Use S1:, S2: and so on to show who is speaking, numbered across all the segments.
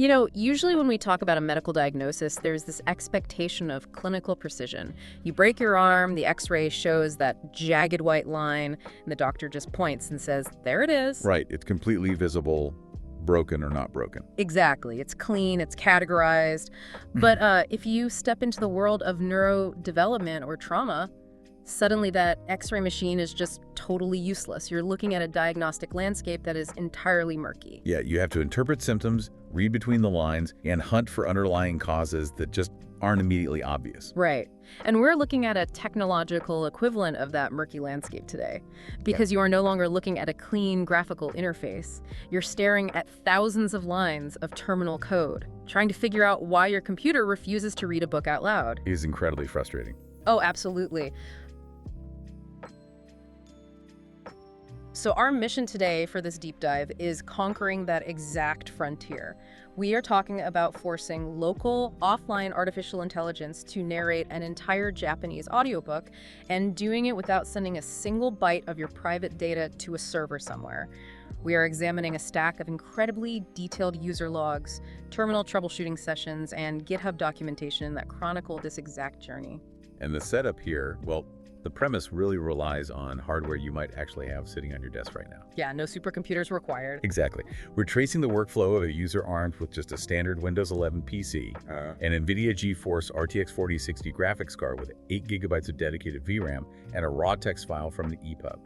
S1: You know, usually when we talk about a medical diagnosis, there's this expectation of clinical precision. You break your arm, the x-ray shows that jagged white line, and the doctor just points and says, there it is.
S2: Right, it's completely visible, broken or not broken.
S1: Exactly. It's clean, it's categorized. But if you step into the world of neurodevelopment or trauma, suddenly that x-ray machine is just totally useless. You're looking at a diagnostic landscape that is entirely murky.
S2: Yeah, you have to interpret symptoms, read between the lines, and hunt for underlying causes that just aren't immediately obvious.
S1: Right. And we're looking at a technological equivalent of that murky landscape today, because you are no longer looking at a clean graphical interface. You're staring at thousands of lines of terminal code, trying to figure out why your computer refuses to read a book out loud.
S2: It is incredibly frustrating.
S1: Oh, absolutely. So our mission today for this deep dive is conquering that exact frontier. We are talking about forcing local, offline artificial intelligence to narrate an entire Japanese audiobook and doing it without sending a single byte of your private data to a server somewhere. We are examining a stack of incredibly detailed user logs, terminal troubleshooting sessions, and GitHub documentation that chronicle this exact journey.
S2: And the setup here, well, the premise really relies on hardware you might actually have sitting on your desk right now.
S1: Yeah, no supercomputers required.
S2: Exactly. We're tracing the workflow of a user armed with just a standard Windows 11 PC, an NVIDIA GeForce RTX 4060 graphics card with 8 GB of dedicated VRAM, and a raw text file from the EPUB.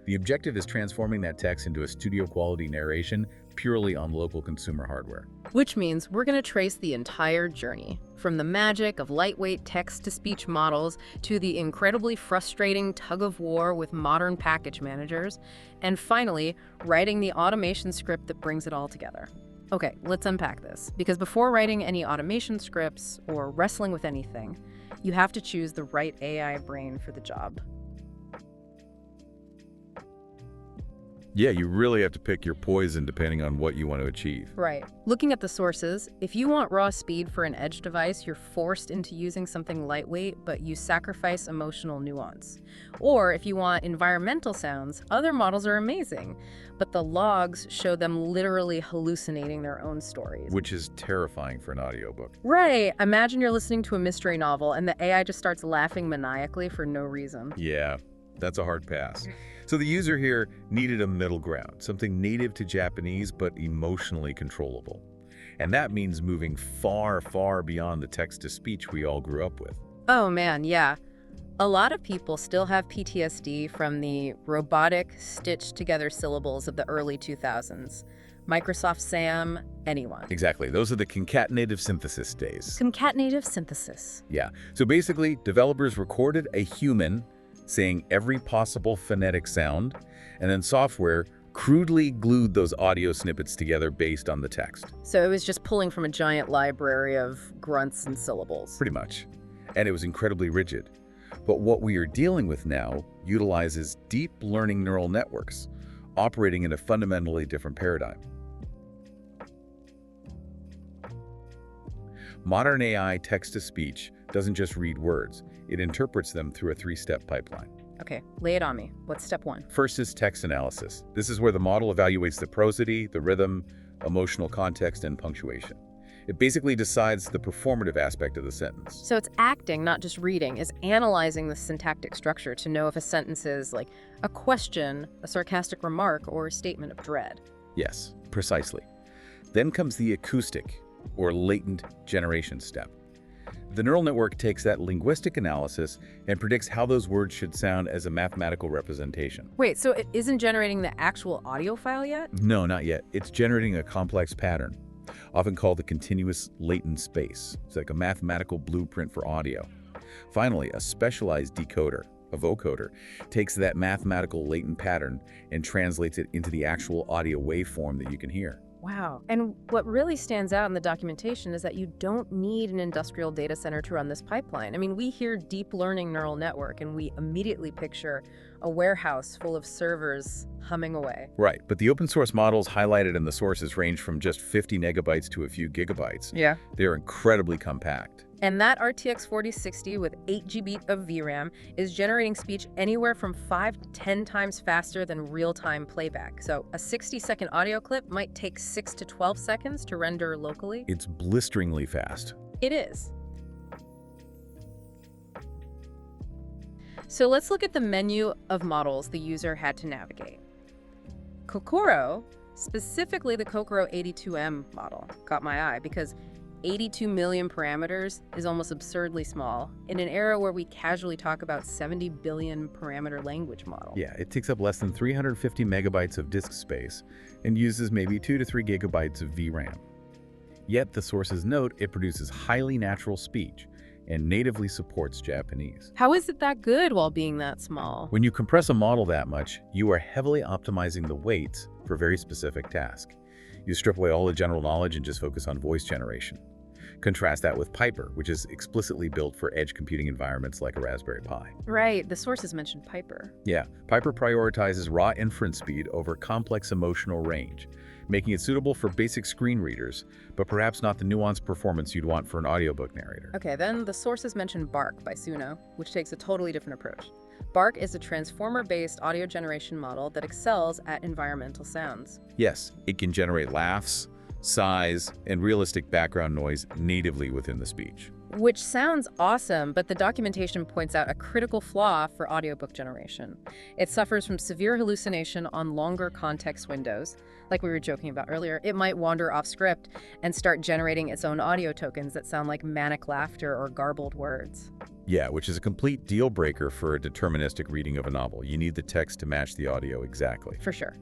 S2: The objective is transforming that text into a studio-quality narration purely on local consumer hardware.
S1: Which means we're going to trace the entire journey, from the magic of lightweight text-to-speech models to the incredibly frustrating tug-of-war with modern package managers, and finally, writing the automation script that brings it all together. Okay, let's unpack this, because before writing any automation scripts or wrestling with anything, you have to choose the right AI brain for the job.
S2: Yeah, you really have to pick your poison depending on what you want to achieve.
S1: Right. Looking at the sources, if you want raw speed for an edge device, you're forced into using something lightweight, but you sacrifice emotional nuance. Or if you want environmental sounds, other models are amazing, but the logs show them literally hallucinating their own stories.
S2: Which is terrifying for an audiobook.
S1: Right. Imagine you're listening to a mystery novel and the AI just starts laughing maniacally for no reason.
S2: Yeah, that's a hard pass. So the user here needed a middle ground, something native to Japanese but emotionally controllable. And that means moving far, far beyond the text-to-speech we all grew up with.
S1: Oh man, yeah. A lot of people still have PTSD from the robotic, stitched-together syllables of the early 2000s. Microsoft SAM, anyone.
S2: Exactly. Those are the concatenative synthesis days.
S1: Concatenative synthesis.
S2: Yeah. So basically, developers recorded a human saying every possible phonetic sound, and then software crudely glued those audio snippets together based on the text.
S1: So it was just pulling from a giant library of grunts and syllables.
S2: Pretty much. And it was incredibly rigid. But what we are dealing with now utilizes deep learning neural networks, operating in a fundamentally different paradigm. Modern AI text-to-speech doesn't just read words, it interprets them through a three-step pipeline.
S1: Okay, lay it on me. What's step one?
S2: First is text analysis. This is where the model evaluates the prosody, the rhythm, emotional context, and punctuation. It basically decides the performative aspect of the sentence.
S1: So it's acting, not just reading, is analyzing the syntactic structure to know if a sentence is like a question, a sarcastic remark, or a statement of dread.
S2: Yes, precisely. Then comes the acoustic, or latent generation step. The neural network takes that linguistic analysis and predicts how those words should sound as a mathematical representation.
S1: Wait, so it isn't generating the actual audio file yet?
S2: No, not yet. It's generating a complex pattern, often called the continuous latent space. It's like a mathematical blueprint for audio. Finally, a specialized decoder, a vocoder, takes that mathematical latent pattern and translates it into the actual audio waveform that you can hear.
S1: Wow. And what really stands out in the documentation is that you don't need an industrial data center to run this pipeline. I mean, we hear deep learning neural network and we immediately picture a warehouse full of servers humming away.
S2: Right, but the open source models highlighted in the sources range from just 50 megabytes to a few gigabytes.
S1: Yeah.
S2: They're incredibly compact.
S1: And that RTX 4060 with 8 GB of VRAM is generating speech anywhere from 5 to 10 times faster than real-time playback. So a 60-second audio clip might take 6 to 12 seconds to render locally.
S2: It's blisteringly fast.
S1: It is. So let's look at the menu of models the user had to navigate. Kokoro, specifically the Kokoro 82M model, caught my eye because 82 million parameters is almost absurdly small in an era where we casually talk about 70 billion parameter language model.
S2: Yeah, it takes up less than 350 megabytes of disk space and uses maybe 2 to 3 gigabytes of VRAM. Yet the sources note it produces highly natural speech and natively supports Japanese.
S1: How is it that good while being that small?
S2: When you compress a model that much, you are heavily optimizing the weights for very specific tasks. You strip away all the general knowledge and just focus on voice generation. Contrast that with Piper, which is explicitly built for edge computing environments like a Raspberry Pi.
S1: Right, the sources mentioned Piper.
S2: Yeah, Piper prioritizes raw inference speed over complex emotional range, making it suitable for basic screen readers, but perhaps not the nuanced performance you'd want for an audiobook narrator.
S1: Okay, then the sources mentioned Bark by Suno, which takes a totally different approach. Bark is a transformer-based audio generation model that excels at environmental sounds.
S2: Yes, it can generate laughs, sighs, and realistic background noise natively within the speech.
S1: Which sounds awesome, but the documentation points out a critical flaw for audiobook generation. It suffers from severe hallucination on longer context windows. Like we were joking about earlier, it might wander off script and start generating its own audio tokens that sound like manic laughter or garbled words.
S2: Yeah, which is a complete deal breaker for a deterministic reading of a novel. You need the text to match the audio exactly.
S1: For sure.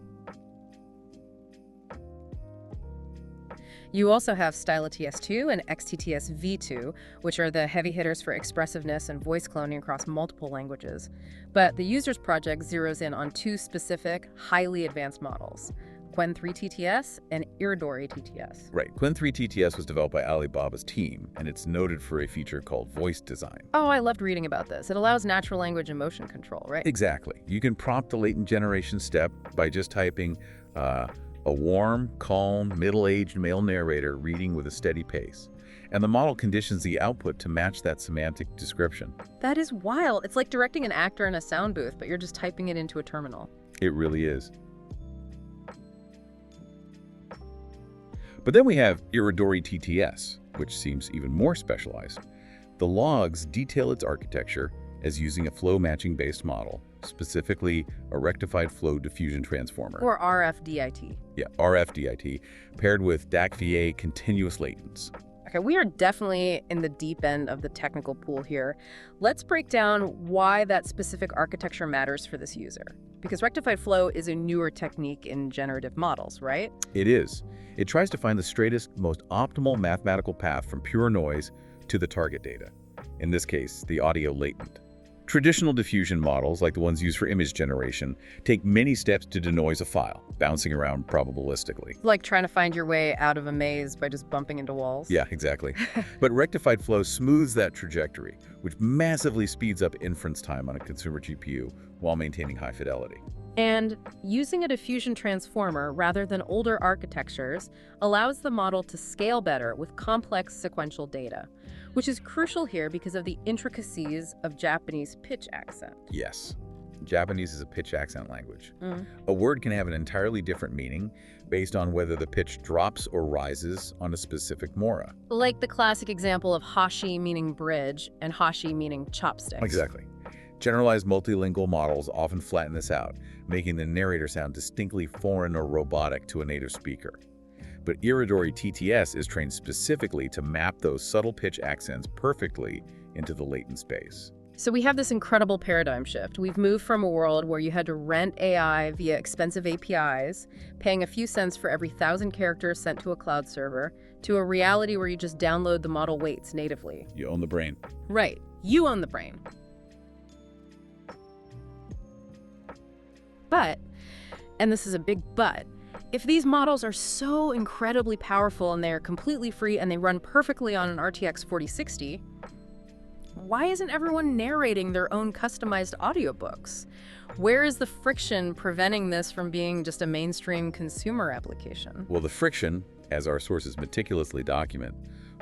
S1: You also have StyloTS2 and XTTS V2, which are the heavy hitters for expressiveness and voice cloning across multiple languages. But the user's project zeroes in on two specific, highly advanced models, QWEN TTS and Irodori-TTS.
S2: Right. QWEN TTS was developed by Alibaba's team, and it's noted for a feature called voice design.
S1: Oh, I loved reading about this. It allows natural language and motion control, right?
S2: Exactly. You can prompt the latent generation step by just typing a warm, calm, middle-aged male narrator reading with a steady pace. And the model conditions the output to match that semantic description.
S1: That is wild. It's like directing an actor in a sound booth, but you're just typing it into a terminal.
S2: It really is. But then we have Irodori-TTS, which seems even more specialized. The logs detail its architecture as using a flow-matching-based model, specifically a rectified flow diffusion transformer.
S1: Or RFDIT.
S2: Yeah, RFDIT, paired with DAC-VA continuous latents.
S1: Okay, we are definitely in the deep end of the technical pool here. Let's break down why that specific architecture matters for this user. Because rectified flow is a newer technique in generative models, right?
S2: It is. It tries to find the straightest, most optimal mathematical path from pure noise to the target data. In this case, the audio latent. Traditional diffusion models, like the ones used for image generation, take many steps to denoise a file, bouncing around probabilistically.
S1: Like trying to find your way out of a maze by just bumping into walls.
S2: Yeah, exactly. But rectified flow smooths that trajectory, which massively speeds up inference time on a consumer GPU while maintaining high fidelity.
S1: And using a diffusion transformer rather than older architectures allows the model to scale better with complex sequential data, which is crucial here because of the intricacies of Japanese pitch accent.
S2: Yes. Japanese is a pitch accent language. A word can have an entirely different meaning based on whether the pitch drops or rises on a specific mora.
S1: Like the classic example of hashi meaning bridge and hashi meaning chopsticks.
S2: Exactly. Generalized multilingual models often flatten this out, making the narrator sound distinctly foreign or robotic to a native speaker. But Irodori-TTS is trained specifically to map those subtle pitch accents perfectly into the latent space.
S1: So we have this incredible paradigm shift. We've moved from a world where you had to rent AI via expensive APIs, paying a few cents for every 1,000 characters sent to a cloud server, to a reality where you just download the model weights natively.
S2: You own the brain.
S1: Right. You own the brain. But, and this is a big but, if these models are so incredibly powerful and they are completely free and they run perfectly on an RTX 4060, why isn't everyone narrating their own customized audiobooks? Where is the friction preventing this from being just a mainstream consumer application?
S2: Well, the friction, as our sources meticulously document,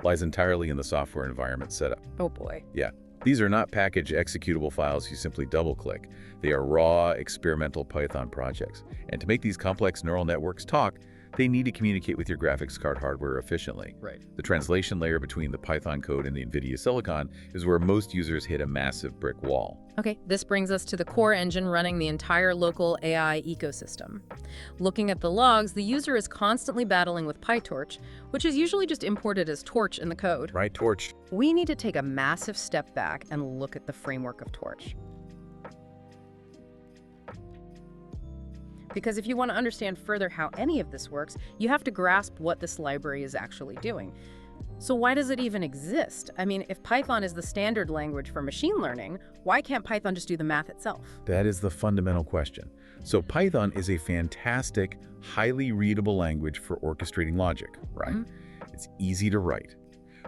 S2: lies entirely in the software environment setup.
S1: Oh boy.
S2: Yeah, these are not packaged executable files you simply double-click. They are raw, experimental Python projects. And to make these complex neural networks talk, they need to communicate with your graphics card hardware efficiently.
S1: Right.
S2: The translation layer between the Python code and the NVIDIA silicon is where most users hit a massive brick wall.
S1: Okay, this brings us to the core engine running the entire local AI ecosystem. Looking at the logs, the user is constantly battling with PyTorch, which is usually just imported as Torch in the code.
S2: Right, Torch?
S1: We need to take a massive step back and look at the framework of Torch. Because if you want to understand further how any of this works, you have to grasp what this library is actually doing. So why does it even exist? I mean, if Python is the standard language for machine learning, why can't Python just do the math itself?
S2: That is the fundamental question. So Python is a fantastic, highly readable language for orchestrating logic, right? It's easy to write,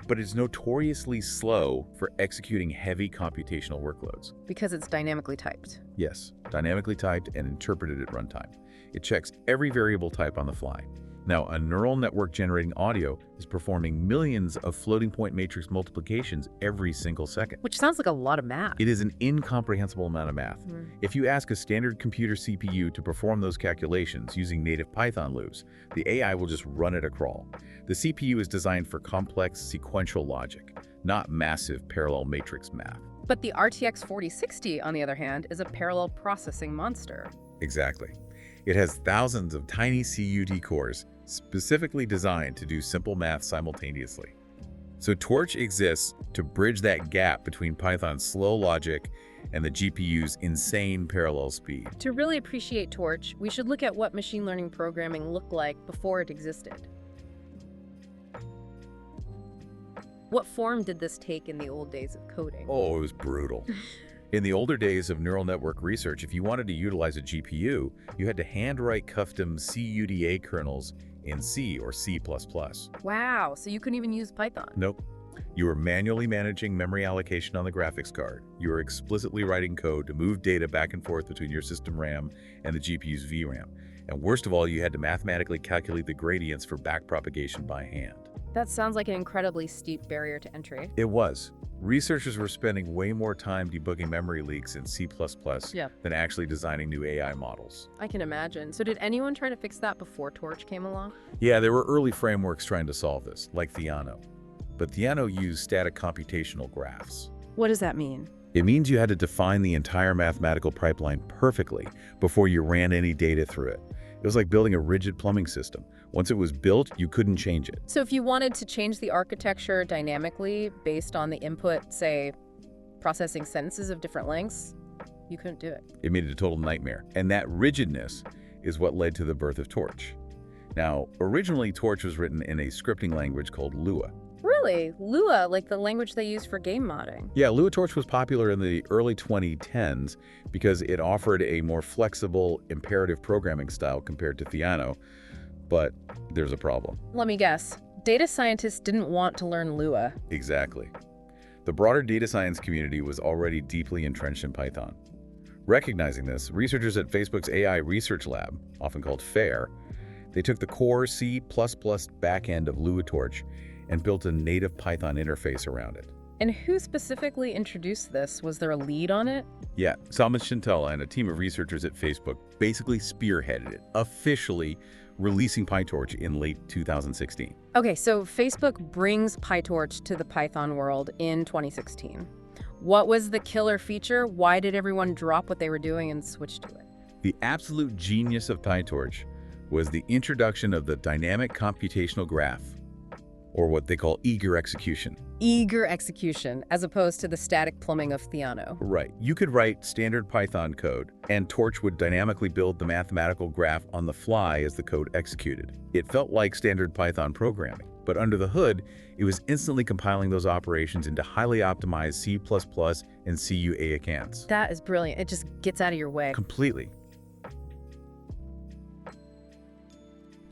S2: but it's notoriously slow for executing heavy computational workloads.
S1: Because it's dynamically typed.
S2: Yes, dynamically typed and interpreted at runtime. It checks every variable type on the fly. Now, a neural network generating audio is performing millions of floating point matrix multiplications every single second.
S1: Which sounds like a lot of math.
S2: It is an incomprehensible amount of math. If you ask a standard computer CPU to perform those calculations using native Python loops, the AI will just run at a crawl. The CPU is designed for complex sequential logic, not massive parallel matrix math.
S1: But the RTX 4060, on the other hand, is a parallel processing monster.
S2: Exactly. It has thousands of tiny CUD cores, specifically designed to do simple math simultaneously. So Torch exists to bridge that gap between Python's slow logic and the GPU's insane parallel speed.
S1: To really appreciate Torch, we should look at what machine learning programming looked like before it existed. What form did this take in the old days of coding?
S2: Oh, it was brutal. In the older days of neural network research, if you wanted to utilize a GPU, you had to handwrite custom CUDA kernels in C or C++.
S1: Wow, so you couldn't even use Python?
S2: Nope. You were manually managing memory allocation on the graphics card. You were explicitly writing code to move data back and forth between your system RAM and the GPU's VRAM. And worst of all, you had to mathematically calculate the gradients for backpropagation by hand.
S1: That sounds like an incredibly steep barrier to entry.
S2: It was. Researchers were spending way more time debugging memory leaks in C++ than actually designing new AI models.
S1: I can imagine. So did anyone try to fix that before Torch came along?
S2: Yeah, there were early frameworks trying to solve this, like Theano. But Theano used static computational graphs.
S1: What does that mean?
S2: It means you had to define the entire mathematical pipeline perfectly before you ran any data through it. It was like building a rigid plumbing system. Once it was built, you couldn't change it.
S1: So if you wanted to change the architecture dynamically based on the input, say, processing sentences of different lengths, you couldn't do it.
S2: It made it a total nightmare. And that rigidness is what led to the birth of Torch. Now, originally Torch was written in a scripting language called Lua.
S1: Really? Lua, like the language they use for game modding?
S2: Yeah, Lua Torch was popular in the early 2010s because it offered a more flexible, imperative programming style compared to Theano. But there's a problem.
S1: Let me guess. Data scientists didn't want to learn Lua.
S2: Exactly. The broader data science community was already deeply entrenched in Python. Recognizing this, researchers at Facebook's AI Research Lab, often called FAIR, they took the core C++ backend of Lua Torch and built a native Python interface around it.
S1: And who specifically introduced this? Was there a lead on it?
S2: Yeah, Salman Shintella and a team of researchers at Facebook basically spearheaded it, officially releasing PyTorch in late 2016.
S1: Okay, so Facebook brings PyTorch to the Python world in 2016. What was the killer feature? Why did everyone drop what they were doing and switch to it?
S2: The absolute genius of PyTorch was the introduction of the dynamic computational graph, or what they call eager execution.
S1: Eager execution, as opposed to the static plumbing of Theano.
S2: Right. You could write standard Python code, and Torch would dynamically build the mathematical graph on the fly as the code executed. It felt like standard Python programming, but under the hood, it was instantly compiling those operations into highly optimized C++ and CUACants.
S1: That is brilliant. It just gets out of your way.
S2: Completely.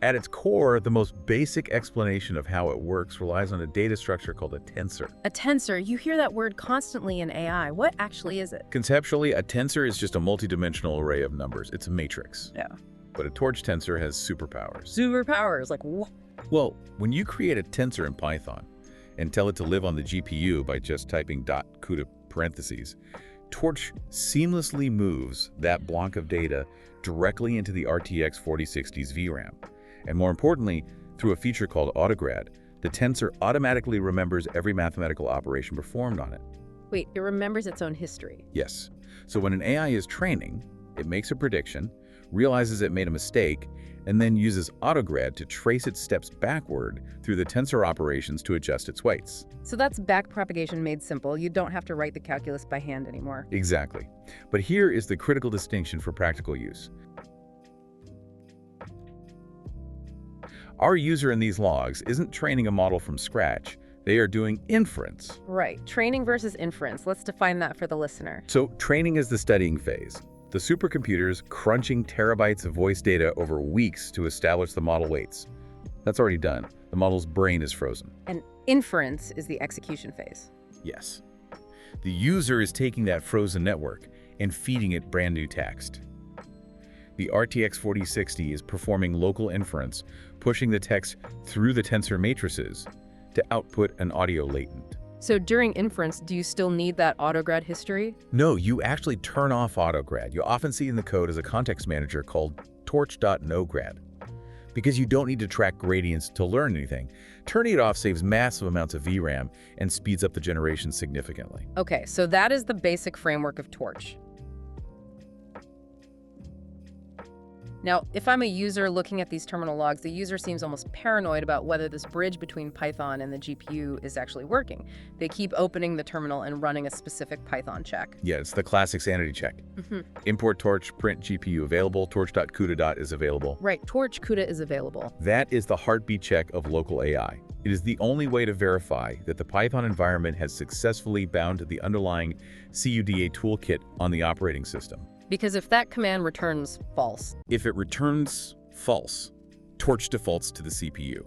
S2: At its core, the most basic explanation of how it works relies on a data structure called a tensor.
S1: A tensor, you hear that word constantly in AI. What actually is it?
S2: Conceptually, a tensor is just a multidimensional array of numbers. It's a matrix.
S1: Yeah.
S2: But a Torch tensor has superpowers.
S1: Superpowers, like what?
S2: Well, when you create a tensor in Python and tell it to live on the GPU by just typing .CUDA parentheses, Torch seamlessly moves that block of data directly into the RTX 4060's VRAM. And more importantly, through a feature called Autograd, the Tensor automatically remembers every mathematical operation performed on it.
S1: Wait, it remembers its own history?
S2: Yes. So when an AI is training, it makes a prediction, realizes it made a mistake, and then uses Autograd to trace its steps backward through the tensor operations to adjust its weights.
S1: So that's backpropagation made simple. You don't have to write the calculus by hand anymore.
S2: Exactly. But here is the critical distinction for practical use. Our user in these logs isn't training a model from scratch. They are doing inference.
S1: Right. Training versus inference. Let's define that for the listener.
S2: So training is the studying phase. The supercomputers crunching terabytes of voice data over weeks to establish the model weights. That's already done. The model's brain is frozen.
S1: And inference is the execution phase.
S2: Yes. The user is taking that frozen network and feeding it brand new text. The RTX 4060 is performing local inference, pushing the text through the tensor matrices to output an audio latent.
S1: So during inference, do you still need that Autograd history?
S2: No, you actually turn off Autograd. You often see in the code as a context manager called torch.nograd. Because you don't need to track gradients to learn anything. Turning it off saves massive amounts of VRAM and speeds up the generation significantly.
S1: Okay, so that is the basic framework of Torch. Now, if I'm a user looking at these terminal logs, the user seems almost paranoid about whether this bridge between Python and the GPU is actually working. They keep opening the terminal and running a specific Python check.
S2: Yeah, it's the classic sanity check. Import torch, print GPU available, torch.CUDA is available.
S1: Right, Torch CUDA is available.
S2: That is the heartbeat check of local AI. It is the only way to verify that the Python environment has successfully bound to the underlying CUDA toolkit on the operating system.
S1: Because if that command returns false.
S2: If it returns false, Torch defaults to the CPU.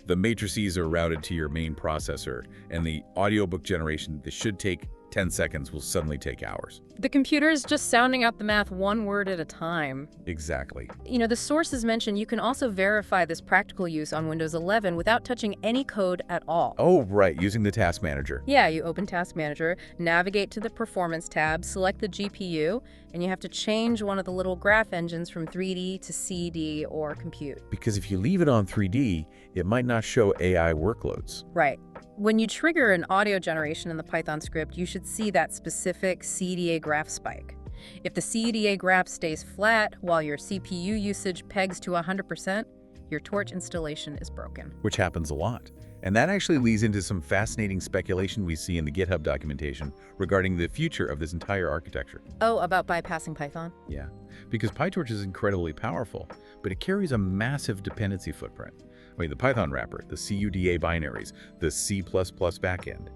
S2: The matrices are routed to your main processor, and the audiobook generation that should take 10 seconds will suddenly take hours.
S1: The computer is just sounding out the math one word at a time.
S2: Exactly.
S1: You know, the sources mentioned you can also verify this practical use on Windows 11 without touching any code at all.
S2: Oh, right, using the task manager.
S1: Yeah, you open Task Manager, navigate to the Performance tab, select the GPU, and you have to change one of the little graph engines from 3D to CD or compute.
S2: Because if you leave it on 3D, it might not show AI workloads.
S1: Right. When you trigger an audio generation in the Python script, you should see that specific CDA graph spike. If the CDA graph stays flat while your CPU usage pegs to 100%, your Torch installation is broken.
S2: Which happens a lot. And that actually leads into some fascinating speculation we see in the GitHub documentation regarding the future of this entire architecture.
S1: Oh, about bypassing Python?
S2: Yeah, because PyTorch is incredibly powerful, but it carries a massive dependency footprint. I mean, the Python wrapper, the CUDA binaries, the C++ backend.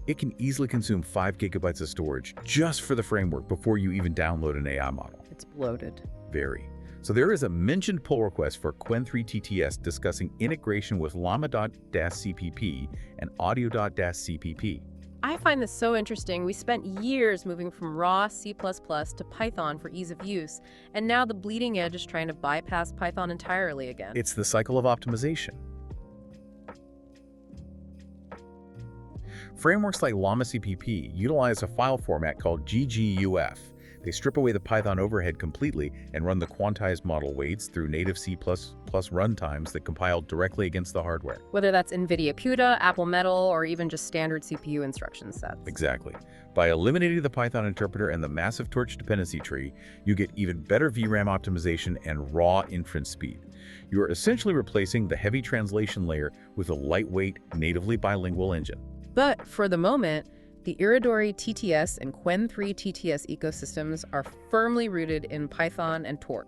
S2: It can easily consume 5 gigabytes of storage just for the framework before you even download an AI model.
S1: It's bloated.
S2: Very. So there is a mentioned pull request for QWEN TTS discussing integration with llama.cpp and audio.cpp.
S1: I find this so interesting. We spent years moving from raw C++ to Python for ease of use, and now the bleeding edge is trying to bypass Python entirely again.
S2: It's the cycle of optimization. Frameworks like llama.cpp utilize a file format called GGUF. They strip away the Python overhead completely and run the quantized model weights through native C++ runtimes that compile directly against the hardware.
S1: Whether that's NVIDIA CUDA, Apple Metal, or even just standard CPU instruction sets.
S2: Exactly. By eliminating the Python interpreter and the massive Torch dependency tree, you get even better VRAM optimization and raw inference speed. You are essentially replacing the heavy translation layer with a lightweight, natively bilingual engine.
S1: But for the moment, the Irodori-TTS and QWEN TTS ecosystems are firmly rooted in Python and Torch.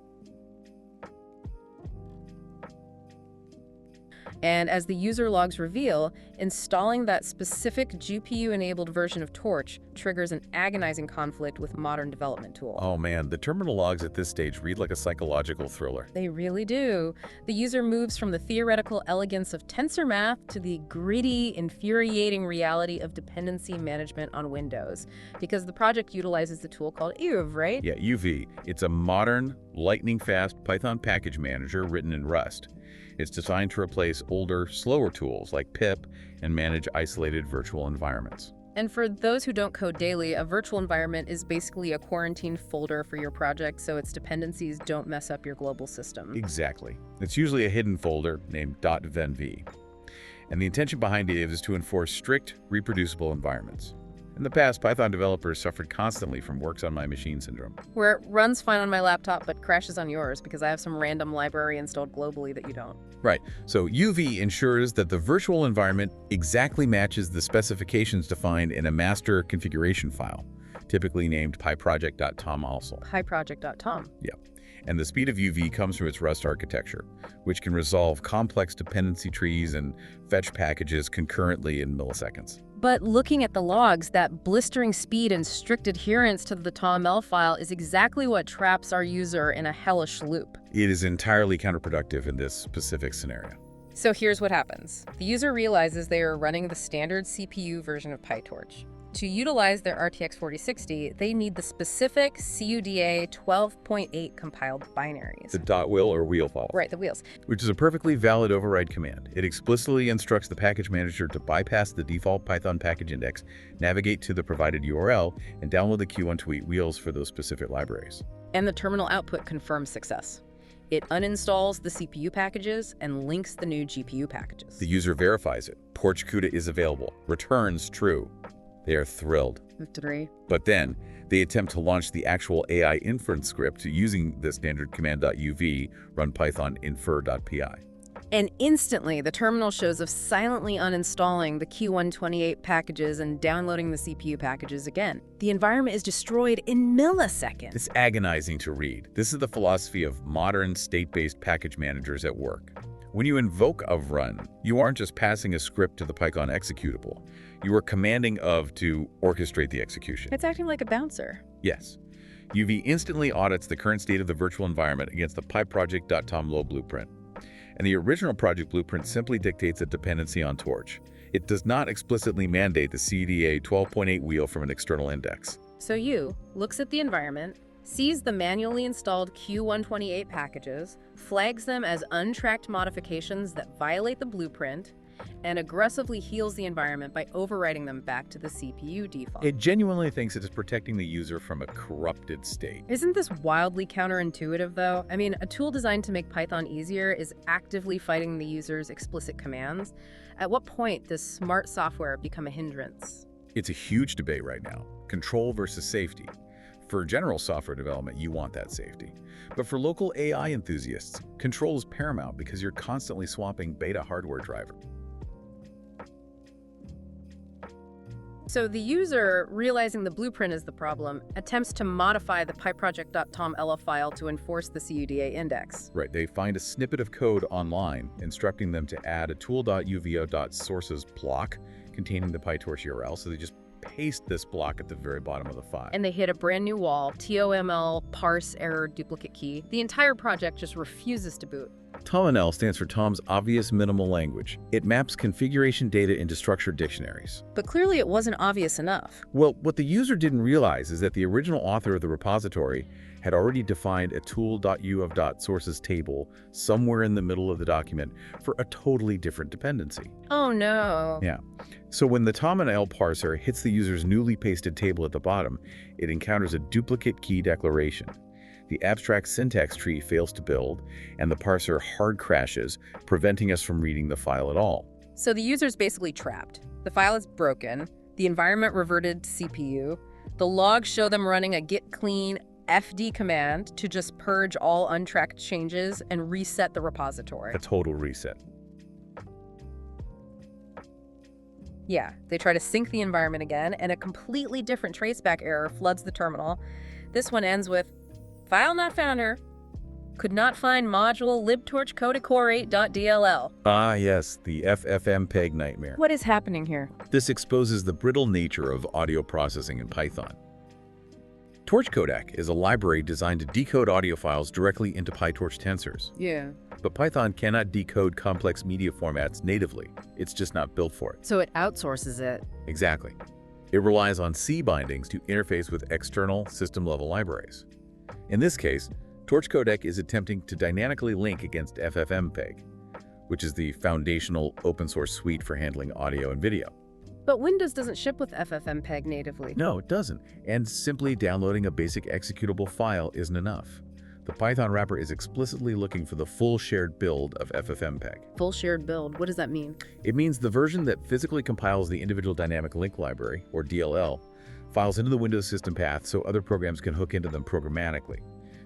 S1: And as the user logs reveal, installing that specific GPU-enabled version of Torch triggers an agonizing conflict with modern development tools.
S2: Oh man, the terminal logs at this stage read like a psychological thriller.
S1: They really do. The user moves from the theoretical elegance of tensor math to the gritty, infuriating reality of dependency management on Windows, because the project utilizes the tool called UV, right?
S2: Yeah, UV. It's a modern, lightning-fast Python package manager written in Rust. It's designed to replace older, slower tools like pip and manage isolated virtual environments.
S1: And for those who don't code daily, a virtual environment is basically a quarantine folder for your project so its dependencies don't mess up your global system.
S2: Exactly. It's usually a hidden folder named .venv. And the intention behind it is to enforce strict, reproducible environments. In the past, Python developers suffered constantly from works on my machine syndrome.
S1: Where it runs fine on my laptop but crashes on yours because I have some random library installed globally that you don't.
S2: Right. So UV ensures that the virtual environment exactly matches the specifications defined in a master configuration file, typically named pyproject.tom also.
S1: Pyproject.tom.
S2: Yeah. And the speed of UV comes from its Rust architecture, which can resolve complex dependency trees and fetch packages concurrently in milliseconds.
S1: But looking at the logs, that blistering speed and strict adherence to the TOML file is exactly what traps our user in a hellish loop.
S2: It is entirely counterproductive in this specific scenario.
S1: So here's what happens. The user realizes they are running the standard CPU version of PyTorch. To utilize their RTX 4060, they need the specific CUDA 12.8 compiled binaries.
S2: The .will or wheel file.
S1: Right, the wheels.
S2: Which is a perfectly valid override command. It explicitly instructs the package manager to bypass the default Python package index, navigate to the provided URL, and download the QWEN TTS wheels for those specific libraries.
S1: And the terminal output confirms success. It uninstalls the CPU packages and links the new GPU packages.
S2: The user verifies it. Porch CUDA is available. Returns true. They are thrilled.
S1: Victory.
S2: But then, they attempt to launch the actual AI inference script using the standard command.uv, run python infer.py.
S1: And instantly, the terminal shows of silently uninstalling the QWEN packages and downloading the CPU packages again. The environment is destroyed in milliseconds.
S2: It's agonizing to read. This is the philosophy of modern state-based package managers at work. When you invoke of run, you aren't just passing a script to the Python executable. You are commanding of to orchestrate the execution.
S1: It's acting like a bouncer.
S2: Yes. UV instantly audits the current state of the virtual environment against the pyproject.toml blueprint. And the original project blueprint simply dictates a dependency on Torch. It does not explicitly mandate the CUDA 12.8 wheel from an external index.
S1: So U looks at the environment, sees the manually installed QWEN packages, flags them as untracked modifications that violate the blueprint, and aggressively heals the environment by overwriting them back to the CPU default.
S2: It genuinely thinks it is protecting the user from a corrupted state.
S1: Isn't this wildly counterintuitive, though? I mean, a tool designed to make Python easier is actively fighting the user's explicit commands. At what point does smart software become a hindrance?
S2: It's a huge debate right now. Control versus safety. For general software development, you want that safety. But for local AI enthusiasts, control is paramount because you're constantly swapping beta hardware driver.
S1: So the user, realizing the blueprint is the problem, attempts to modify the pyproject.toml file to enforce the CUDA index.
S2: Right, they find a snippet of code online instructing them to add a tool.uvo.sources block containing the PyTorch URL, so they just paste this block at the very bottom of the file.
S1: And they hit a brand new wall, TOML parse error duplicate key. The entire project just refuses to boot.
S2: TOML stands for Tom's Obvious Minimal Language. It maps configuration data into structured dictionaries.
S1: But clearly it wasn't obvious enough.
S2: Well, what the user didn't realize is that the original author of the repository had already defined a tool.uf.sources table somewhere in the middle of the document for a totally different dependency.
S1: Oh no.
S2: Yeah. So when the TOML parser hits the user's newly pasted table at the bottom, it encounters a duplicate key declaration. The abstract syntax tree fails to build, and the parser hard crashes, preventing us from reading the file at all.
S1: So the user's basically trapped. The file is broken, the environment reverted to CPU, the logs show them running a git clean fd command to just purge all untracked changes and reset the repository.
S2: A total reset.
S1: Yeah, they try to sync the environment again, and a completely different traceback error floods the terminal. This one ends with, file not found here. Could not find module libtorch codecore8.dll.
S2: Ah, yes, the FFMPEG nightmare.
S1: What is happening here?
S2: This exposes the brittle nature of audio processing in Python. Torch Codec is a library designed to decode audio files directly into PyTorch tensors.
S1: Yeah.
S2: But Python cannot decode complex media formats natively. It's just not built for it.
S1: So it outsources it.
S2: Exactly. It relies on C bindings to interface with external system-level libraries. In this case, Torch Codec is attempting to dynamically link against FFMPEG. which is the foundational open-source suite for handling audio and video.
S1: But Windows doesn't ship with FFmpeg natively.
S2: No, it doesn't. And simply downloading a basic executable file isn't enough. The Python wrapper is explicitly looking for the full shared build of FFmpeg.
S1: Full shared build, what does that mean?
S2: It means the version that physically compiles the individual dynamic link library, or DLL, files into the Windows system path so other programs can hook into them programmatically.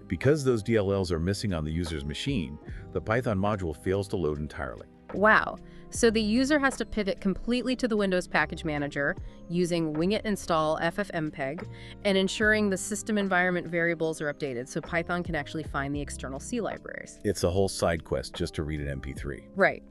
S2: Because those DLLs are missing on the user's machine, the Python module fails to load entirely.
S1: Wow. So the user has to pivot completely to the Windows Package Manager using wing-it install FFmpeg and ensuring the system environment variables are updated so Python can actually find the external C libraries.
S2: It's a whole side quest just to read an MP3.
S1: Right.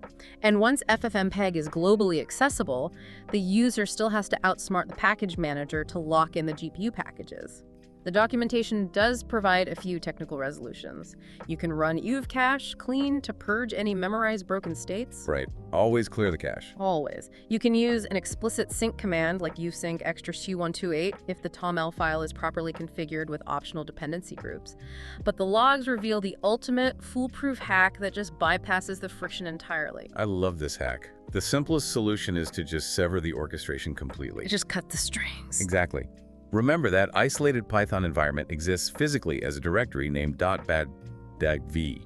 S1: And once FFmpeg is globally accessible, the user still has to outsmart the package manager to lock in the GPU packages. The documentation does provide a few technical resolutions. You can run UVcache clean to purge any memorized broken states.
S2: Right. Always clear the cache.
S1: Always. You can use an explicit sync command like usync extra SHU-128 if the TOML file is properly configured with optional dependency groups. But the logs reveal the ultimate foolproof hack that just bypasses the friction entirely.
S2: I love this hack. The simplest solution is to just sever the orchestration completely.
S1: Just cut the strings.
S2: Exactly. Remember that isolated Python environment exists physically as a directory named .bad-v.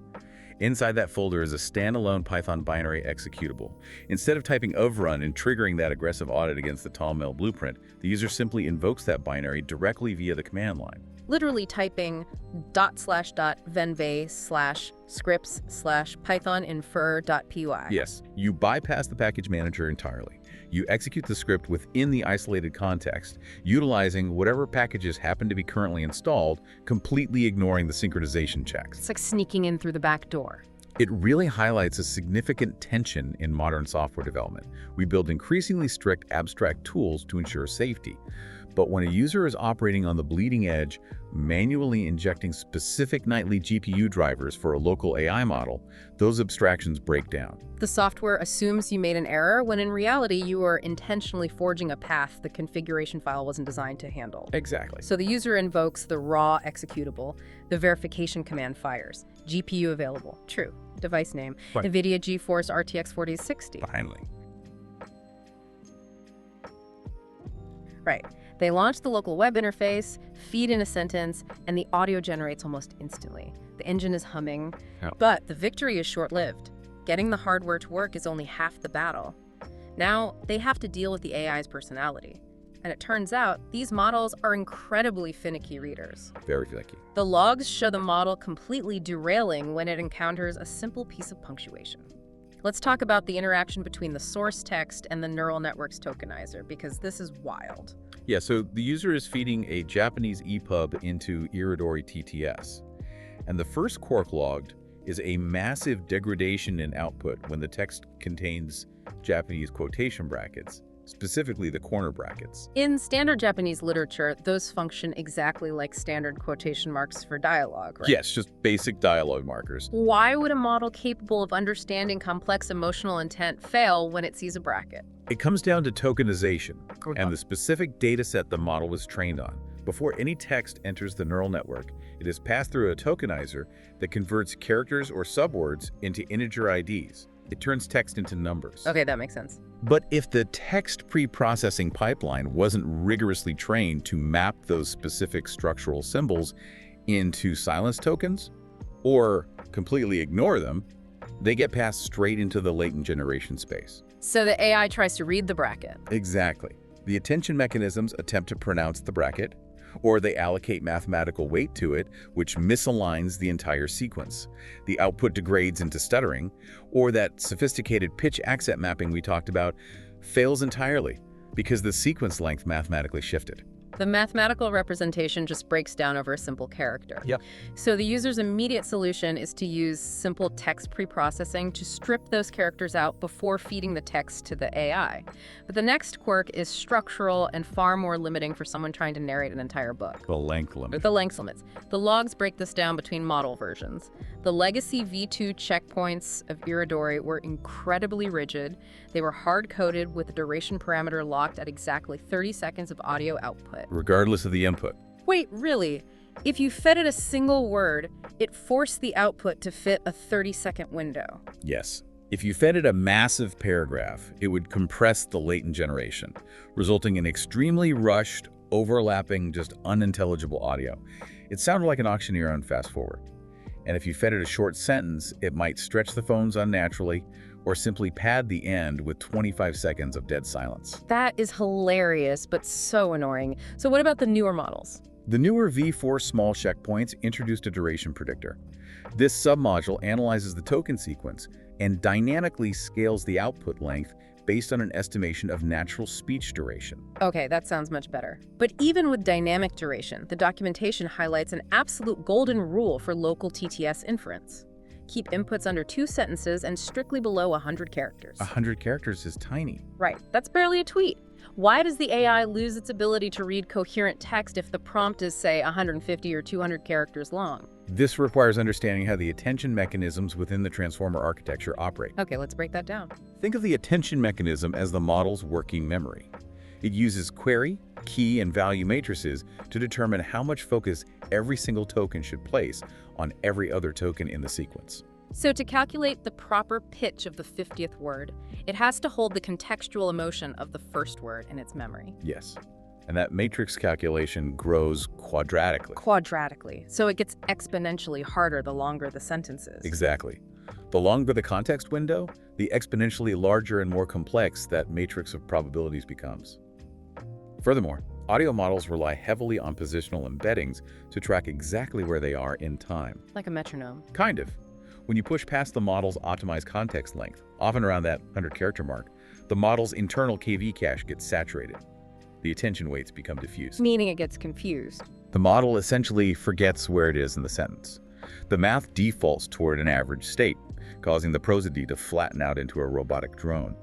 S2: Inside that folder is a standalone Python binary executable. Instead of typing ofrun and triggering that aggressive audit against the TOML blueprint, the user simply invokes that binary directly via the command line.
S1: Literally typing /venv/scripts/python-infer.py.
S2: Yes, you bypass the package manager entirely. You execute the script within the isolated context, utilizing whatever packages happen to be currently installed, completely ignoring the synchronization checks.
S1: It's like sneaking in through the back door.
S2: It really highlights a significant tension in modern software development. We build increasingly strict abstract tools to ensure safety. But when a user is operating on the bleeding edge, manually injecting specific nightly GPU drivers for a local AI model, those abstractions break down.
S1: The software assumes you made an error when in reality you are intentionally forging a path the configuration file wasn't designed to handle.
S2: Exactly.
S1: So the user invokes the raw executable, the verification command fires, GPU available, true, device name,
S2: Right.
S1: NVIDIA GeForce RTX 4060.
S2: Finally.
S1: Right. They launch the local web interface, feed in a sentence, and the audio generates almost instantly. The engine is humming, but the victory is short-lived. Getting the hardware to work is only half the battle. Now, they have to deal with the AI's personality. And it turns out, these models are incredibly finicky readers.
S2: Very finicky.
S1: The logs show the model completely derailing when it encounters a simple piece of punctuation. Let's talk about the interaction between the source text and the neural network's tokenizer, because this is wild.
S2: Yeah, so the user is feeding a Japanese EPUB into Irodori-TTS. And the first quark logged is a massive degradation in output when the text contains Japanese quotation brackets, specifically the corner brackets.
S1: In standard Japanese literature, those function exactly like standard quotation marks for dialogue, right?
S2: Yes, just basic dialogue markers.
S1: Why would a model capable of understanding complex emotional intent fail when it sees a bracket?
S2: It comes down to tokenization and the specific data set the model was trained on. Before any text enters the neural network, it is passed through a tokenizer that converts characters or subwords into integer IDs. It turns text into numbers.
S1: Okay, that makes sense.
S2: But if the text pre-processing pipeline wasn't rigorously trained to map those specific structural symbols into silence tokens, or completely ignore them, they get passed straight into the latent generation space.
S1: So the AI tries to read the bracket.
S2: Exactly. The attention mechanisms attempt to pronounce the bracket, or they allocate mathematical weight to it, which misaligns the entire sequence. The output degrades into stuttering, or that sophisticated pitch accent mapping we talked about fails entirely because the sequence length mathematically shifted.
S1: The mathematical representation just breaks down over a simple character.
S2: Yep.
S1: So the user's immediate solution is to use simple text preprocessing to strip those characters out before feeding the text to the AI. But the next quirk is structural and far more limiting for someone trying to narrate an entire book.
S2: The length limit.
S1: The length limits. The logs break this down between model versions. The legacy V2 checkpoints of Irodori were incredibly rigid. They were hard-coded with the duration parameter locked at exactly 30 seconds of audio output.
S2: Regardless of the input.
S1: Wait, really? If you fed it a single word, it forced the output to fit a 30-second window.
S2: Yes. If you fed it a massive paragraph, it would compress the latent generation, resulting in extremely rushed, overlapping, just unintelligible audio. It sounded like an auctioneer on Fast Forward. And if you fed it a short sentence, it might stretch the phones unnaturally or simply pad the end with 25 seconds of dead silence.
S1: That is hilarious, but so annoying. So what about the newer models?
S2: The newer V4 small checkpoints introduced a duration predictor. This submodule analyzes the token sequence and dynamically scales the output length based on an estimation of natural speech duration.
S1: Okay, that sounds much better. But even with dynamic duration, the documentation highlights an absolute golden rule for local TTS inference. Keep inputs under 2 sentences and strictly below 100 characters.
S2: 100 characters is tiny.
S1: Right, that's barely a tweet. Why does the AI lose its ability to read coherent text if the prompt is, say, 150 or 200 characters long?
S2: This requires understanding how the attention mechanisms within the transformer architecture operate.
S1: Okay, let's break that down.
S2: Think of the attention mechanism as the model's working memory. It uses query, key, and value matrices to determine how much focus every single token should place on every other token in the sequence.
S1: So to calculate the proper pitch of the 50th word, it has to hold the contextual emotion of the first word in its memory.
S2: Yes. And that matrix calculation grows quadratically.
S1: Quadratically. So it gets exponentially harder the longer the sentence is.
S2: Exactly. The longer the context window, the exponentially larger and more complex that matrix of probabilities becomes. Furthermore, audio models rely heavily on positional embeddings to track exactly where they are in time.
S1: Like a metronome.
S2: Kind of. When you push past the model's optimized context length, often around that 100-character mark, the model's internal KV cache gets saturated. The attention weights become diffused.
S1: Meaning it gets confused.
S2: The model essentially forgets where it is in the sentence. The math defaults toward an average state, causing the prosody to flatten out into a robotic drone.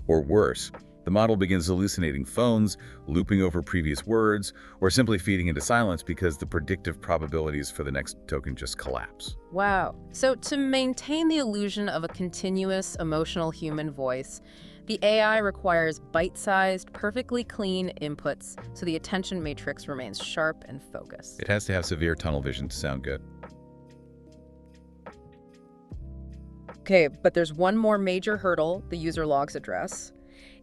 S2: Or worse, the model begins hallucinating phones, looping over previous words, or simply feeding into silence because the predictive probabilities for the next token just collapse.
S1: Wow. So to maintain the illusion of a continuous, emotional human voice, the AI requires bite-sized, perfectly clean inputs so the attention matrix remains sharp and focused.
S2: It has to have severe tunnel vision to sound good.
S1: Okay, but there's one more major hurdle the user logs address.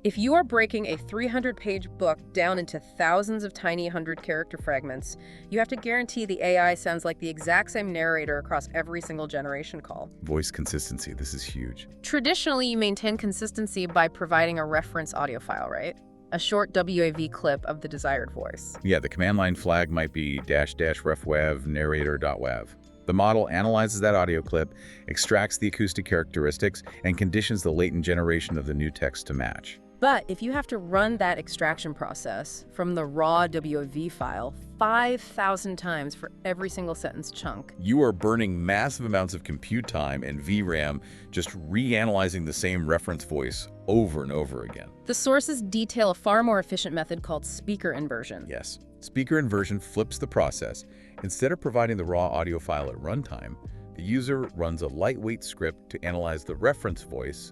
S1: If you are breaking a 300-page book down into thousands of tiny 100-character fragments, you have to guarantee the AI sounds like the exact same narrator across every single generation call.
S2: Voice consistency, this is huge.
S1: Traditionally, you maintain consistency by providing a reference audio file, right? A short WAV clip of the desired voice.
S2: Yeah, the command line flag might be --refwav narrator.wav. The model analyzes that audio clip, extracts the acoustic characteristics, and conditions the latent generation of the new text to match.
S1: But if you have to run that extraction process from the raw WAV file 5,000 times for every single sentence chunk,
S2: you are burning massive amounts of compute time and VRAM just reanalyzing the same reference voice over and over again.
S1: The sources detail a far more efficient method called speaker inversion.
S2: Yes, speaker inversion flips the process. Instead of providing the raw audio file at runtime, the user runs a lightweight script to analyze the reference voice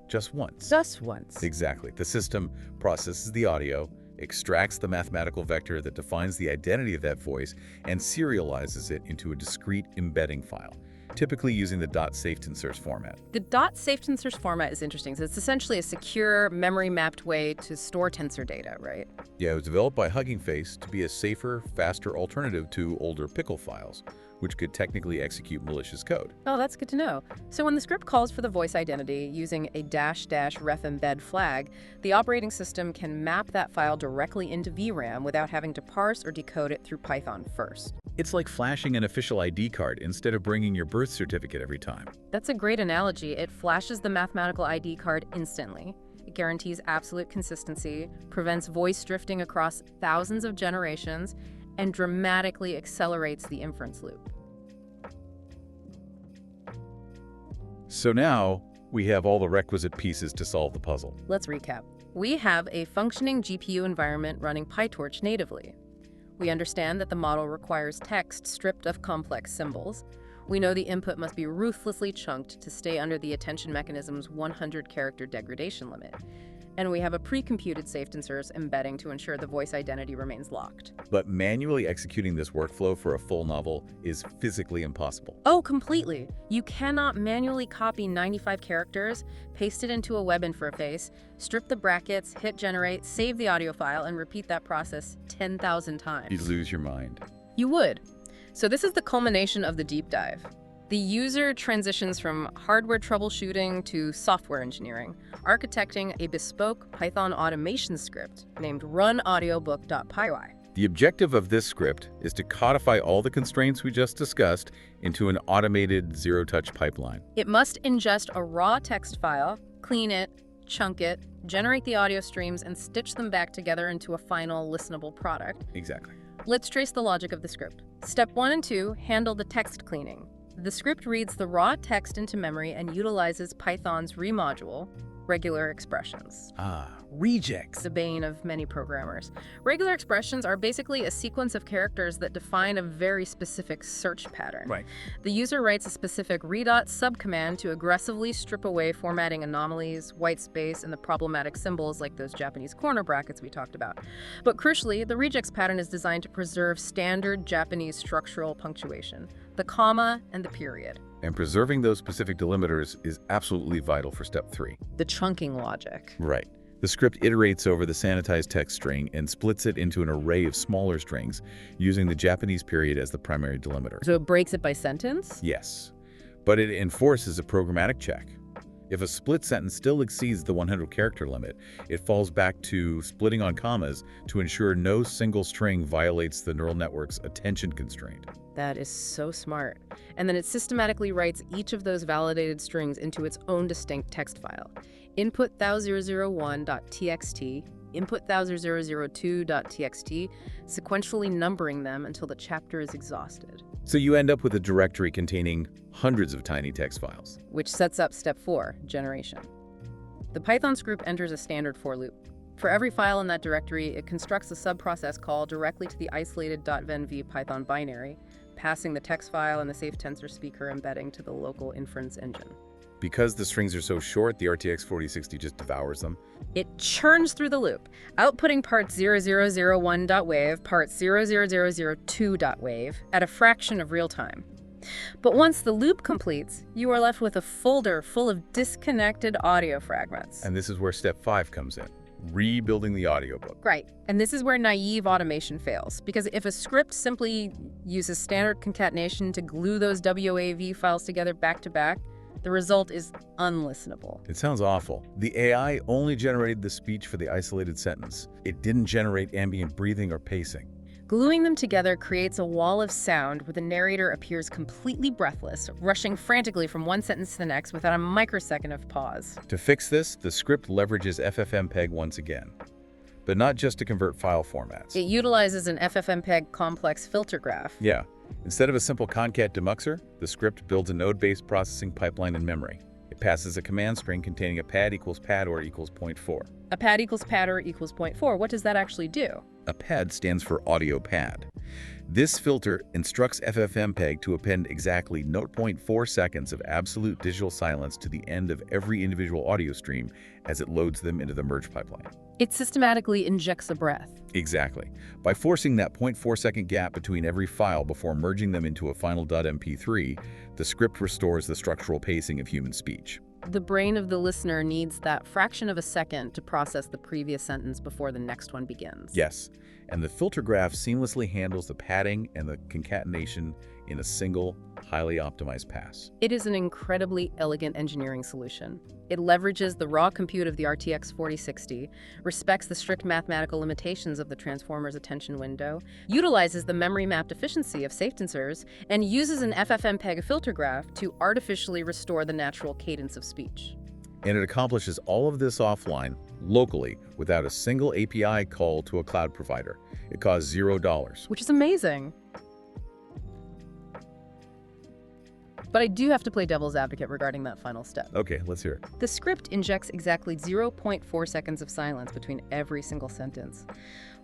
S2: just once.
S1: Just once.
S2: Exactly. The system processes the audio, extracts the mathematical vector that defines the identity of that voice, and serializes it into a discrete embedding file, typically using the .safetensors format.
S1: The .safetensors format is interesting. So it's essentially a secure, memory-mapped way to store tensor data, right?
S2: Yeah, it was developed by Hugging Face to be a safer, faster alternative to older pickle files, which could technically execute malicious code.
S1: Oh, that's good to know. So when the script calls for the voice identity using a --refembed flag, the operating system can map that file directly into VRAM without having to parse or decode it through Python first.
S2: It's like flashing an official ID card instead of bringing your birth certificate every time.
S1: That's a great analogy. It flashes the mathematical ID card instantly. It guarantees absolute consistency, prevents voice drifting across thousands of generations, and dramatically accelerates the inference loop.
S2: So now, we have all the requisite pieces to solve the puzzle.
S1: Let's recap. We have a functioning GPU environment running PyTorch natively. We understand that the model requires text stripped of complex symbols. We know the input must be ruthlessly chunked to stay under the attention mechanism's 100-character degradation limit. And we have a pre-computed safe tensors embedding to ensure the voice identity remains locked.
S2: But manually executing this workflow for a full novel is physically impossible.
S1: Oh, completely. You cannot manually copy 95 characters, paste it into a web interface, strip the brackets, hit generate, save the audio file, and repeat that process 10,000 times.
S2: You'd lose your mind.
S1: You would. So this is the culmination of the deep dive. The user transitions from hardware troubleshooting to software engineering, architecting a bespoke Python automation script named runaudiobook.py.
S2: The objective of this script is to codify all the constraints we just discussed into an automated zero-touch pipeline.
S1: It must ingest a raw text file, clean it, chunk it, generate the audio streams, and stitch them back together into a final listenable product.
S2: Exactly.
S1: Let's trace the logic of the script. Step 1 and 2 handle the text cleaning. The script reads the raw text into memory and utilizes Python's remodule, regular expressions.
S2: Regex.
S1: The bane of many programmers. Regular expressions are basically a sequence of characters that define a very specific search pattern.
S2: Right.
S1: The user writes a specific redot subcommand to aggressively strip away formatting anomalies, white space, and the problematic symbols like those Japanese corner brackets we talked about. But crucially, the regex pattern is designed to preserve standard Japanese structural punctuation, the comma and the period.
S2: And preserving those specific delimiters is absolutely vital for step 3.
S1: The chunking logic.
S2: Right. The script iterates over the sanitized text string and splits it into an array of smaller strings, using the Japanese period as the primary delimiter.
S1: So it breaks it by sentence?
S2: Yes. But it enforces a programmatic check. If a split sentence still exceeds the 100-character limit, it falls back to splitting on commas to ensure no single string violates the neural network's attention constraint.
S1: That is so smart. And then it systematically writes each of those validated strings into its own distinct text file. Input thou001.txt, input thou0002.txt, sequentially numbering them until the chapter is exhausted.
S2: So you end up with a directory containing hundreds of tiny text files.
S1: Which sets up step 4, generation. The Python script enters a standard for loop. For every file in that directory, it constructs a subprocess call directly to the isolated .venv Python binary, passing the text file and the safe tensor speaker embedding to the local inference engine.
S2: Because the strings are so short, the RTX 4060 just devours them.
S1: It churns through the loop, outputting parts 0001.wave, parts 00002.wave at a fraction of real time. But once the loop completes, you are left with a folder full of disconnected audio fragments.
S2: And this is where step 5 comes in, rebuilding the audiobook.
S1: Right, and this is where naive automation fails, because if a script simply uses standard concatenation to glue those WAV files together back to back, the result is unlistenable.
S2: It sounds awful. The AI only generated the speech for the isolated sentence. It didn't generate ambient breathing or pacing.
S1: Gluing them together creates a wall of sound where the narrator appears completely breathless, rushing frantically from one sentence to the next without a microsecond of pause.
S2: To fix this, the script leverages FFmpeg once again. But not just to convert file formats.
S1: It utilizes an FFmpeg complex filter graph.
S2: Yeah. Instead of a simple concat demuxer, the script builds a node-based processing pipeline in memory. It passes a command string containing a pad equals pad or equals 0.4.
S1: A pad equals pad or equals 0.4. What does that actually do?
S2: A pad stands for audio pad. This filter instructs FFmpeg to append exactly 0.4 seconds of absolute digital silence to the end of every individual audio stream as it loads them into the merge pipeline.
S1: It systematically injects a breath.
S2: Exactly. By forcing that 0.4-second gap between every file before merging them into a final .mp3, the script restores the structural pacing of human speech.
S1: The brain of the listener needs that fraction of a second to process the previous sentence before the next one begins.
S2: Yes, and the filter graph seamlessly handles the padding and the concatenation in a single, highly optimized pass.
S1: It is an incredibly elegant engineering solution. It leverages the raw compute of the RTX 4060, respects the strict mathematical limitations of the transformer's attention window, utilizes the memory mapped efficiency of safe tensors, and uses an FFmpeg filter graph to artificially restore the natural cadence of speech.
S2: And it accomplishes all of this offline, locally, without a single API call to a cloud provider. It costs $0.
S1: Which is amazing. But I do have to play devil's advocate regarding that final step.
S2: Okay, let's hear it.
S1: The script injects exactly 0.4 seconds of silence between every single sentence.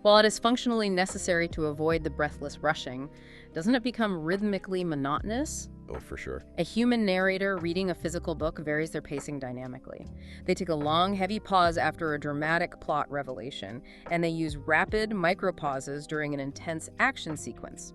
S1: While it is functionally necessary to avoid the breathless rushing, doesn't it become rhythmically monotonous?
S2: Oh, for sure.
S1: A human narrator reading a physical book varies their pacing dynamically. They take a long, heavy pause after a dramatic plot revelation, and they use rapid micropauses during an intense action sequence.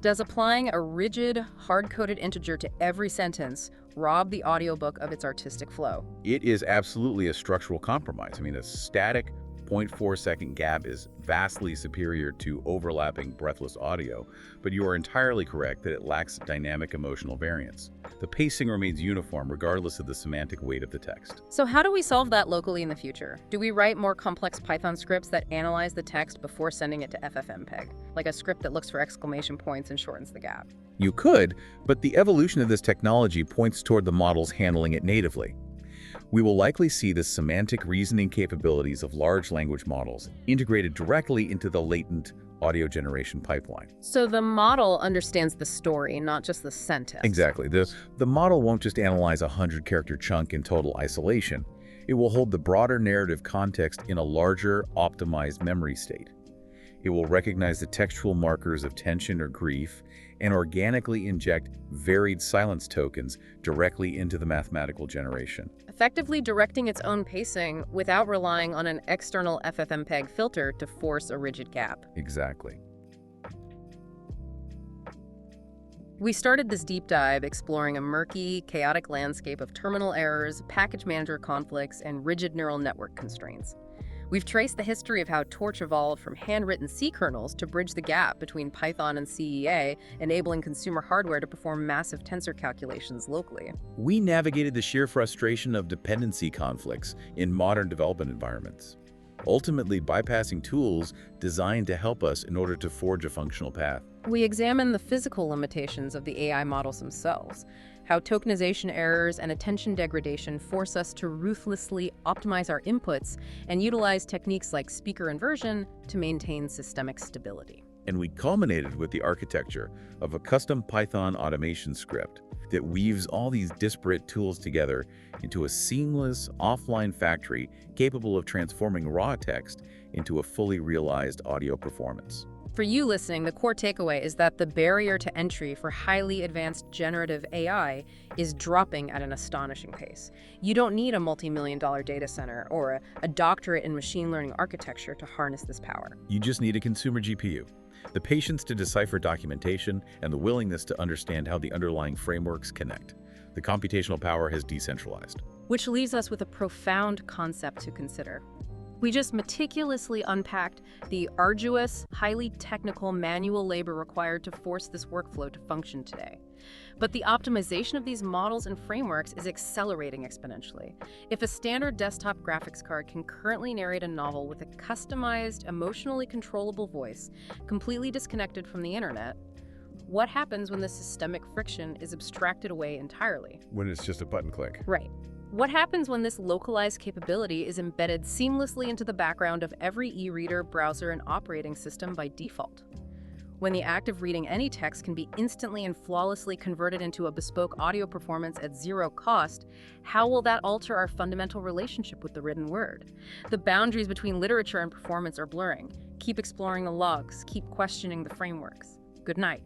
S1: Does applying a rigid, hard-coded integer to every sentence rob the audiobook of its artistic flow?
S2: It is absolutely a structural compromise. I mean, a static 0.4-second gap is vastly superior to overlapping breathless audio, but you are entirely correct that it lacks dynamic emotional variance. The pacing remains uniform regardless of the semantic weight of the text.
S1: So how do we solve that locally in the future? Do we write more complex Python scripts that analyze the text before sending it to FFmpeg, like a script that looks for exclamation points and shortens the gap?
S2: You could, but the evolution of this technology points toward the models handling it natively. We will likely see the semantic reasoning capabilities of large language models integrated directly into the latent audio generation pipeline.
S1: So the model understands the story, not just the sentence.
S2: Exactly. The model won't just analyze a 100-character chunk in total isolation. It will hold the broader narrative context in a larger, optimized memory state. It will recognize the textual markers of tension or grief and organically inject varied silence tokens directly into the mathematical generation.
S1: Effectively directing its own pacing without relying on an external FFmpeg filter to force a rigid gap.
S2: Exactly.
S1: We started this deep dive exploring a murky, chaotic landscape of terminal errors, package manager conflicts, and rigid neural network constraints. We've traced the history of how Torch evolved from handwritten C kernels to bridge the gap between Python and CEA, enabling consumer hardware to perform massive tensor calculations locally.
S2: We navigated the sheer frustration of dependency conflicts in modern development environments, ultimately bypassing tools designed to help us in order to forge a functional path.
S1: We examine the physical limitations of the AI models themselves, how tokenization errors and attention degradation force us to ruthlessly optimize our inputs and utilize techniques like speaker inversion to maintain systemic stability.
S2: And we culminated with the architecture of a custom Python automation script that weaves all these disparate tools together into a seamless offline factory capable of transforming raw text into a fully realized audio performance.
S1: For you listening, the core takeaway is that the barrier to entry for highly advanced generative AI is dropping at an astonishing pace. You don't need a multi-million-dollar data center or a doctorate in machine learning architecture to harness this power.
S2: You just need a consumer GPU, the patience to decipher documentation, and the willingness to understand how the underlying frameworks connect. The computational power has decentralized.
S1: Which leaves us with a profound concept to consider. We just meticulously unpacked the arduous, highly technical manual labor required to force this workflow to function today. But the optimization of these models and frameworks is accelerating exponentially. If a standard desktop graphics card can currently narrate a novel with a customized, emotionally controllable voice, completely disconnected from the internet, what happens when the systemic friction is abstracted away entirely?
S2: When it's just a button click.
S1: Right. What happens when this localized capability is embedded seamlessly into the background of every e-reader, browser, and operating system by default? When the act of reading any text can be instantly and flawlessly converted into a bespoke audio performance at zero cost, how will that alter our fundamental relationship with the written word? The boundaries between literature and performance are blurring. Keep exploring the logs, keep questioning the frameworks. Good night.